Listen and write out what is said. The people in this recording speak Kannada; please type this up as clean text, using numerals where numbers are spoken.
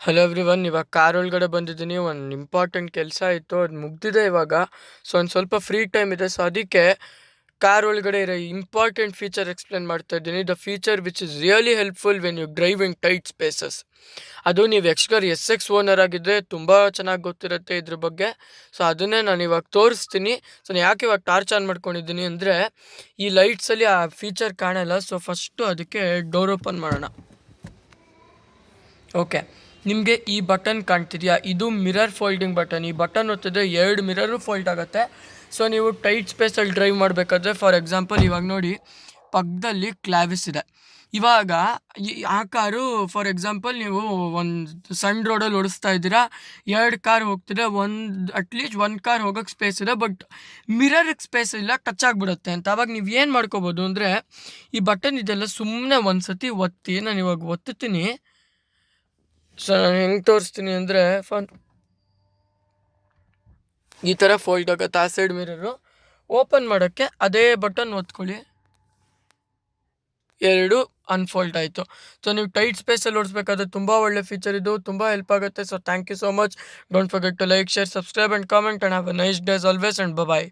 ಹಲೋ ಎವ್ರಿವನ್, ಇವಾಗ ಕಾರ್ ಒಳಗಡೆ ಬಂದಿದ್ದೀನಿ. ಒಂದು ಇಂಪಾರ್ಟೆಂಟ್ ಕೆಲಸ ಇತ್ತು, ಅದು ಮುಗ್ದಿದೆ ಇವಾಗ. ಸೊ ಒಂದು ಸ್ವಲ್ಪ ಫ್ರೀ ಟೈಮ್ ಇದೆ, ಸೊ ಅದಕ್ಕೆ ಕಾರ್ ಒಳಗಡೆ ಇರೋ ಇಂಪಾರ್ಟೆಂಟ್ ಫೀಚರ್ ಎಕ್ಸ್ಪ್ಲೇನ್ ಮಾಡ್ತಾ ಇದ್ದೀನಿ. The feature which is really helpful when you drive in tight spaces. ಅದು ನೀವು ಎಕ್ಸ್ಕರ್ ಎಸ್ ಓನರ್ ಆಗಿದ್ದರೆ ತುಂಬ ಚೆನ್ನಾಗಿ ಗೊತ್ತಿರುತ್ತೆ ಇದ್ರ ಬಗ್ಗೆ. ಸೊ ಅದನ್ನೇ ನಾನು ಇವಾಗ ತೋರಿಸ್ತೀನಿ. ಸೊ ನಾನು ಯಾಕೆ ಇವಾಗ ಟಾರ್ಚ್ ಆನ್ ಮಾಡ್ಕೊಂಡಿದ್ದೀನಿ ಅಂದರೆ, ಈ ಲೈಟ್ಸಲ್ಲಿ ಆ ಫೀಚರ್ ಕಾಣಲ್ಲ. ಸೊ ಫಸ್ಟು ಅದಕ್ಕೆ ಡೋರ್ ಓಪನ್ ಮಾಡೋಣ. ಓಕೆ, ನಿಮಗೆ ಈ ಬಟನ್ ಕಾಣ್ತಿದೆಯಾ? ಇದು ಮಿರರ್ ಫೋಲ್ಡಿಂಗ್ ಬಟನ್. ಈ ಬಟನ್ ಒತ್ತಿದ್ರೆ 2 ಮಿರರು ಫೋಲ್ಡ್ ಆಗುತ್ತೆ. ಸೊ ನೀವು ಟೈಟ್ ಸ್ಪೇಸಲ್ಲಿ ಡ್ರೈವ್ ಮಾಡಬೇಕಾದ್ರೆ, ಫಾರ್ ಎಕ್ಸಾಂಪಲ್ ಇವಾಗ ನೋಡಿ, ಪಕ್ಕದಲ್ಲಿ ಕ್ಲಾವಿಸ್ ಇದೆ. ಇವಾಗ ಆ ಕಾರು ಫಾರ್ ಎಕ್ಸಾಂಪಲ್ ನೀವು ಒಂದು ಸಣ್ಣ ರೋಡಲ್ಲಿ ಓಡಿಸ್ತಾ ಇದ್ದೀರಾ, 2 ಕಾರ್ ಹೋಗ್ತಿದೆ, ಅಟ್ಲೀಸ್ಟ್ 1 ಕಾರ್ ಹೋಗೋಕ್ಕೆ ಸ್ಪೇಸ್ ಇದೆ, ಬಟ್ ಮಿರರ್ಗೆ ಸ್ಪೇಸ್ ಇಲ್ಲ, ಟಚ್ ಆಗಿಬಿಡುತ್ತೆ ಅಂತ. ಅವಾಗ ನೀವು ಏನು ಮಾಡ್ಕೋಬೋದು ಅಂದರೆ, ಈ ಬಟನ್ ಇದೆಲ್ಲ ಸುಮ್ಮನೆ ಒಂದು ಸತಿ ಒತ್ತಿ, ನಾನು ಇವಾಗ ಒತ್ತುತ್ತೀನಿ. ಸೊ ನಾನು ಹೆಂಗೆ ತೋರಿಸ್ತೀನಿ ಅಂದರೆ, ಈ ಥರ ಫೋಲ್ಡ್ ಆಗುತ್ತೆ ಆ ಸೈಡ್ ಮಿರರು. ಓಪನ್ ಮಾಡೋಕ್ಕೆ ಅದೇ ಬಟನ್ ಒತ್ಕೊಳ್ಳಿ, 2 ಅನ್ಫೋಲ್ಡ್ ಆಯಿತು. ಸೊ ನೀವು ಟೈಟ್ ಸ್ಪೇಸಲ್ಲಿ ಓಡಿಸ್ಬೇಕಾದ್ರೆ ತುಂಬ ಒಳ್ಳೆ ಫೀಚರ್, ಇದು ತುಂಬ ಹೆಲ್ಪ್ ಆಗುತ್ತೆ. So thank you so much. Don't forget to like, share, subscribe and comment, and have a nice days always, and bye.